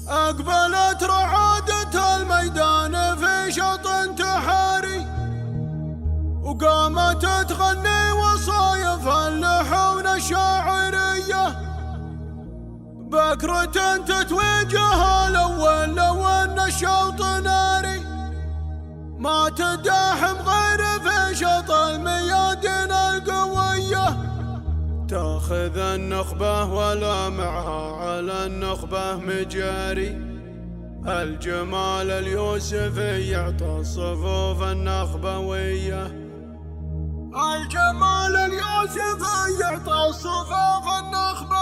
أقبلت رعادة الميدان في شط انتحاري، وقامت تغني وصايف اللحون الشاعرية. بكرة تتوجه الأول لو أن الشوط ناري، ما تداحم غير في شط الميادين القوية. تاخذ النخبة ولا معها على النخبة مجاري، الجمال اليوسفي يعطى الصفوف النخبوية. الجمال اليوسفي يعطى الصفوف النخبوية.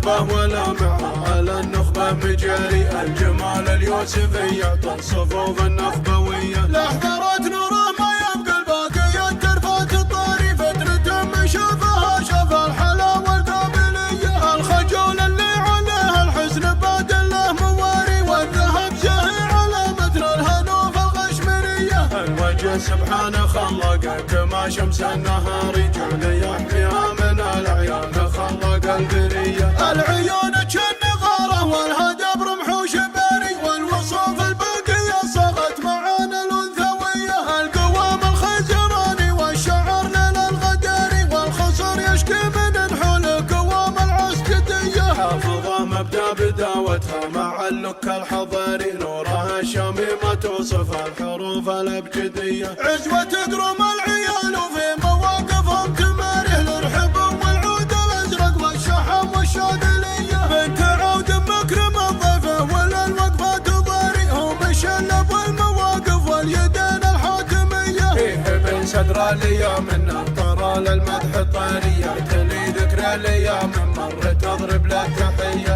ولا معها على النخبة مجاري، الجمال اليوسفي يعطى الصفوف النخبوية. لحظرت نوره ما يبقى الباقية، ترفات الطاري فترة من شافها شاف الحلاوة القابلية. الخجول اللي عليه الحسن بعد الله مواري، والذهب زاهي على مثل الهنوف الغشمرية. الوجه سبحانه خلقه كما شمس النهار، جعل يحميها من العيان خلق البرية. العيون كالنغارة والهدب رمح وشباري، والوصوف الباقية صغت معانا الأنثوية. القوام الخزراني والشعر للغداري، والخصر يشكي من نحول قوام العسكدية. حافظة مبدأ بداوتها مع اللك الحضاري، نورها الشميمة توصف الحروف الأبجدية. عزوة تقرم العيال وفي مواقفهم تماري، الارحب والعود الازرق والشحم والشاذلية. بنت عود مكرم الضيفه ولا الوقفه تضاري، هم الشلب والمواقف واليدين الحاتميه. فيه بين صدر الايام من الطرى للمدح الطاريه، تلي ذكرى الايام من مر تضرب له تحيه.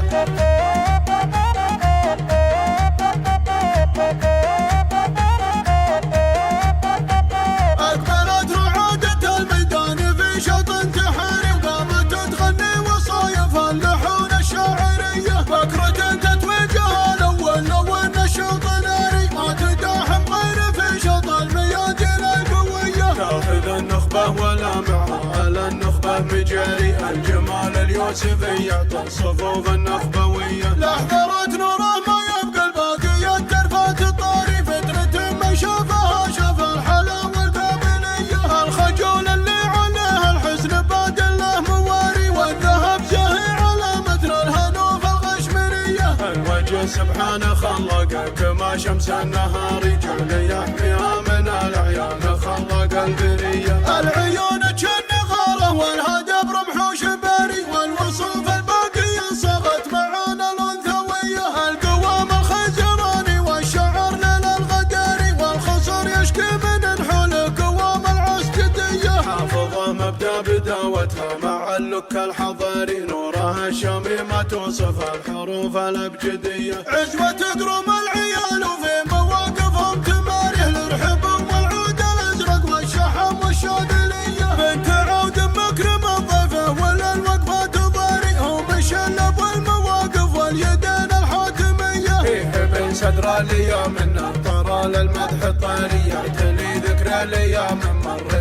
ولا معها على النخبة مجاري، الجمال اليوسفي يعطى الصفوف النخبوية. لحظرت نوره ما يبقى الباقية، ترفات الطاري فترة من شافها شاف الحلاوة القابلية. الخجول اللي عليه الحسن بعد الله مواري، والذهب زاهي على مثل الهنوف الغشمرية. الوجه سبحانه خلقه كما شمس النهار، جعل يحميها من العيان خلق البرية. العيون كالنغارة والهدب رمح وشباري، والوصوف الباقية صغت معانا الأنثوية. القوام الخزراني والشعر للغداري، والخصر يشكي من نحول قوام العسكدية. حافظة مبدأ بداوتها مع اللك الحضاري، نورها الشميمة توصف الحروف الأبجدية. عزوة تقرم العيال وفي مواقفهم تماري، الارحب والعود الازرق والشحم والشاذلية. بنت عود مكرم الضيفه ولا الوقفه تضاري، هم الشلب والمواقف واليدين الحاتميه. فيه بين صدر الايام من الطرى للمدح الطاريه، تلي ذكرى الايام من مر